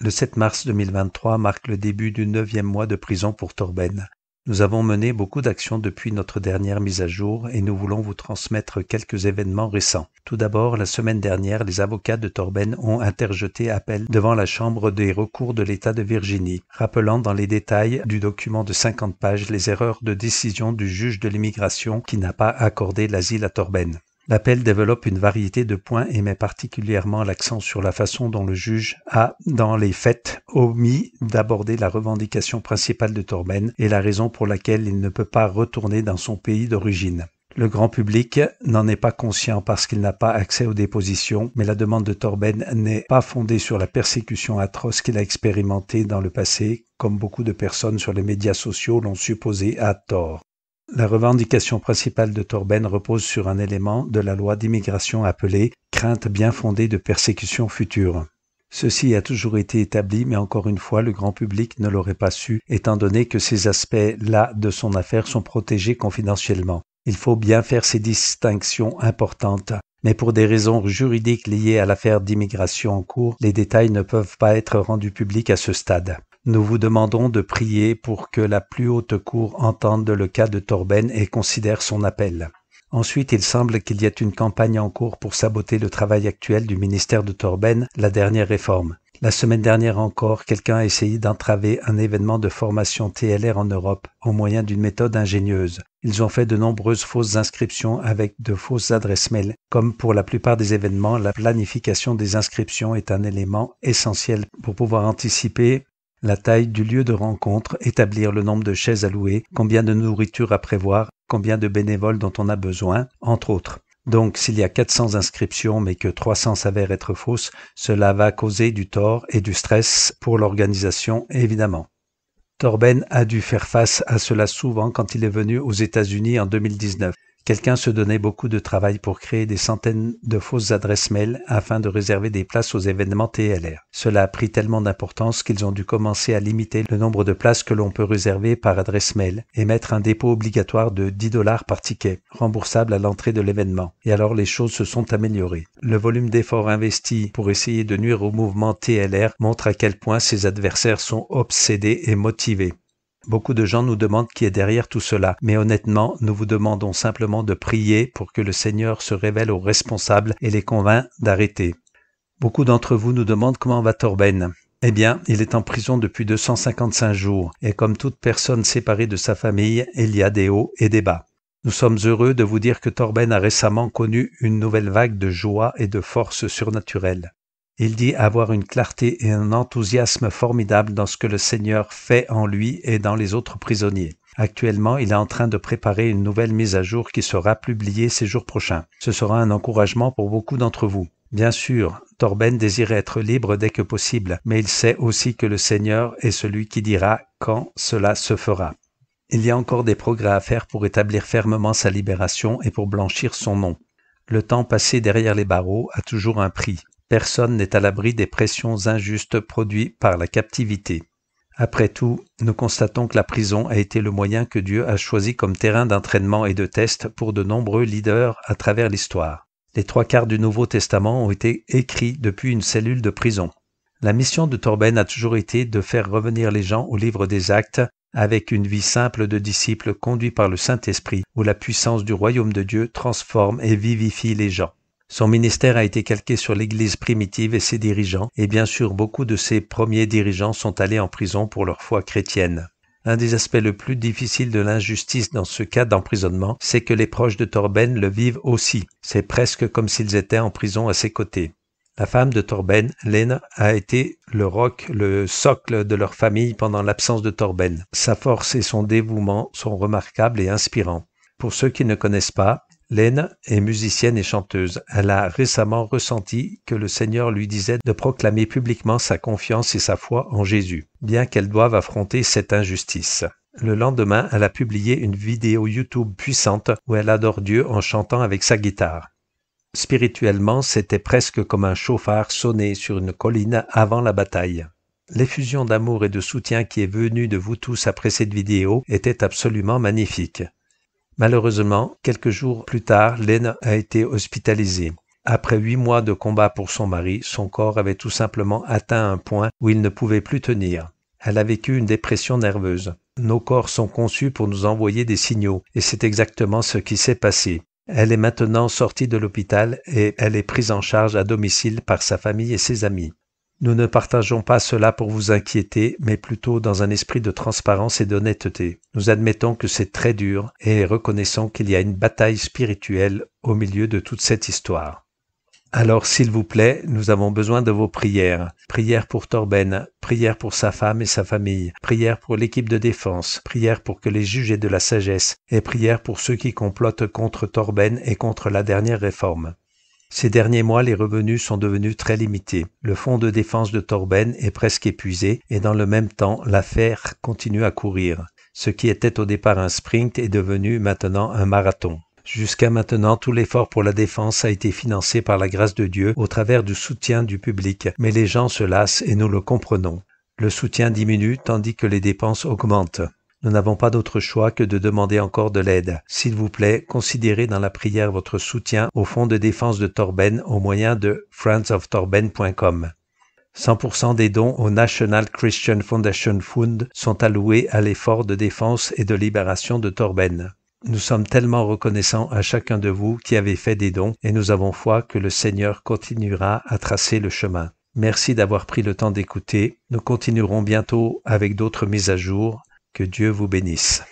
Le 7 mars 2023 marque le début du 9e mois de prison pour Torben. Nous avons mené beaucoup d'actions depuis notre dernière mise à jour et nous voulons vous transmettre quelques événements récents. Tout d'abord, la semaine dernière, les avocats de Torben ont interjeté appel devant la Chambre des recours de l'État de Virginie, rappelant dans les détails du document de 50 pages les erreurs de décision du juge de l'immigration qui n'a pas accordé l'asile à Torben. L'appel développe une variété de points et met particulièrement l'accent sur la façon dont le juge a, dans les faits, omis d'aborder la revendication principale de Torben et la raison pour laquelle il ne peut pas retourner dans son pays d'origine. Le grand public n'en est pas conscient parce qu'il n'a pas accès aux dépositions, mais la demande de Torben n'est pas fondée sur la persécution atroce qu'il a expérimentée dans le passé, comme beaucoup de personnes sur les médias sociaux l'ont supposé à tort. La revendication principale de Torben repose sur un élément de la loi d'immigration appelé « crainte bien fondée de persécution future ». Ceci a toujours été établi, mais encore une fois, le grand public ne l'aurait pas su, étant donné que ces aspects-là de son affaire sont protégés confidentiellement. Il faut bien faire ces distinctions importantes, mais pour des raisons juridiques liées à l'affaire d'immigration en cours, les détails ne peuvent pas être rendus publics à ce stade. Nous vous demandons de prier pour que la plus haute cour entende le cas de Torben et considère son appel. Ensuite, il semble qu'il y ait une campagne en cours pour saboter le travail actuel du ministère de Torben, la dernière réforme. La semaine dernière encore, quelqu'un a essayé d'entraver un événement de formation TLR en Europe au moyen d'une méthode ingénieuse. Ils ont fait de nombreuses fausses inscriptions avec de fausses adresses mail. Comme pour la plupart des événements, la planification des inscriptions est un élément essentiel pour pouvoir anticiper la taille du lieu de rencontre, établir le nombre de chaises à louer, combien de nourriture à prévoir, combien de bénévoles dont on a besoin, entre autres. Donc, s'il y a 400 inscriptions mais que 300 s'avèrent être fausses, cela va causer du tort et du stress pour l'organisation, évidemment. Torben a dû faire face à cela souvent quand il est venu aux États-Unis en 2019. Quelqu'un se donnait beaucoup de travail pour créer des centaines de fausses adresses mail afin de réserver des places aux événements TLR. Cela a pris tellement d'importance qu'ils ont dû commencer à limiter le nombre de places que l'on peut réserver par adresse mail et mettre un dépôt obligatoire de $10 par ticket, remboursable à l'entrée de l'événement. Et alors les choses se sont améliorées. Le volume d'efforts investis pour essayer de nuire au mouvement TLR montre à quel point ses adversaires sont obsédés et motivés. Beaucoup de gens nous demandent qui est derrière tout cela, mais honnêtement, nous vous demandons simplement de prier pour que le Seigneur se révèle aux responsables et les convainc d'arrêter. Beaucoup d'entre vous nous demandent comment va Torben. Eh bien, il est en prison depuis 255 jours, et comme toute personne séparée de sa famille, il y a des hauts et des bas. Nous sommes heureux de vous dire que Torben a récemment connu une nouvelle vague de joie et de force surnaturelle. Il dit avoir une clarté et un enthousiasme formidable dans ce que le Seigneur fait en lui et dans les autres prisonniers. Actuellement, il est en train de préparer une nouvelle mise à jour qui sera publiée ces jours prochains. Ce sera un encouragement pour beaucoup d'entre vous. Bien sûr, Torben désirait être libre dès que possible, mais il sait aussi que le Seigneur est celui qui dira quand cela se fera. Il y a encore des progrès à faire pour établir fermement sa libération et pour blanchir son nom. Le temps passé derrière les barreaux a toujours un prix. Personne n'est à l'abri des pressions injustes produites par la captivité. Après tout, nous constatons que la prison a été le moyen que Dieu a choisi comme terrain d'entraînement et de test pour de nombreux leaders à travers l'histoire. Les 3/4 du Nouveau Testament ont été écrits depuis une cellule de prison. La mission de Torben a toujours été de faire revenir les gens au livre des Actes avec une vie simple de disciples conduits par le Saint-Esprit, où la puissance du royaume de Dieu transforme et vivifie les gens. Son ministère a été calqué sur l'Église primitive et ses dirigeants, et bien sûr beaucoup de ses premiers dirigeants sont allés en prison pour leur foi chrétienne. L'un des aspects le plus difficiles de l'injustice dans ce cas d'emprisonnement, c'est que les proches de Torben le vivent aussi. C'est presque comme s'ils étaient en prison à ses côtés. La femme de Torben, Lene, a été le roc, le socle de leur famille pendant l'absence de Torben. Sa force et son dévouement sont remarquables et inspirants. Pour ceux qui ne connaissent pas, Lene est musicienne et chanteuse. Elle a récemment ressenti que le Seigneur lui disait de proclamer publiquement sa confiance et sa foi en Jésus, bien qu'elle doive affronter cette injustice. Le lendemain, elle a publié une vidéo YouTube puissante où elle adore Dieu en chantant avec sa guitare. Spirituellement, c'était presque comme un chauffard sonné sur une colline avant la bataille. L'effusion d'amour et de soutien qui est venue de vous tous après cette vidéo était absolument magnifique. Malheureusement, quelques jours plus tard, Lene a été hospitalisée. Après 8 mois de combat pour son mari, son corps avait tout simplement atteint un point où il ne pouvait plus tenir. Elle a vécu une dépression nerveuse. Nos corps sont conçus pour nous envoyer des signaux, et c'est exactement ce qui s'est passé. Elle est maintenant sortie de l'hôpital et elle est prise en charge à domicile par sa famille et ses amis. Nous ne partageons pas cela pour vous inquiéter, mais plutôt dans un esprit de transparence et d'honnêteté. Nous admettons que c'est très dur et reconnaissons qu'il y a une bataille spirituelle au milieu de toute cette histoire. Alors, s'il vous plaît, nous avons besoin de vos prières. Prières pour Torben, prières pour sa femme et sa famille, prières pour l'équipe de défense, prières pour que les juges aient de la sagesse, et prières pour ceux qui complotent contre Torben et contre la dernière réforme. Ces derniers mois, les revenus sont devenus très limités. Le fonds de défense de Torben est presque épuisé, et dans le même temps, l'affaire continue à courir. Ce qui était au départ un sprint est devenu maintenant un marathon. Jusqu'à maintenant, tout l'effort pour la défense a été financé par la grâce de Dieu au travers du soutien du public, mais les gens se lassent et nous le comprenons. Le soutien diminue tandis que les dépenses augmentent. Nous n'avons pas d'autre choix que de demander encore de l'aide. S'il vous plaît, considérez dans la prière votre soutien au fonds de défense de Torben au moyen de friendsoftorben.com. 100% des dons au National Christian Foundation Fund sont alloués à l'effort de défense et de libération de Torben. Nous sommes tellement reconnaissants à chacun de vous qui avez fait des dons et nous avons foi que le Seigneur continuera à tracer le chemin. Merci d'avoir pris le temps d'écouter. Nous continuerons bientôt avec d'autres mises à jour. Que Dieu vous bénisse.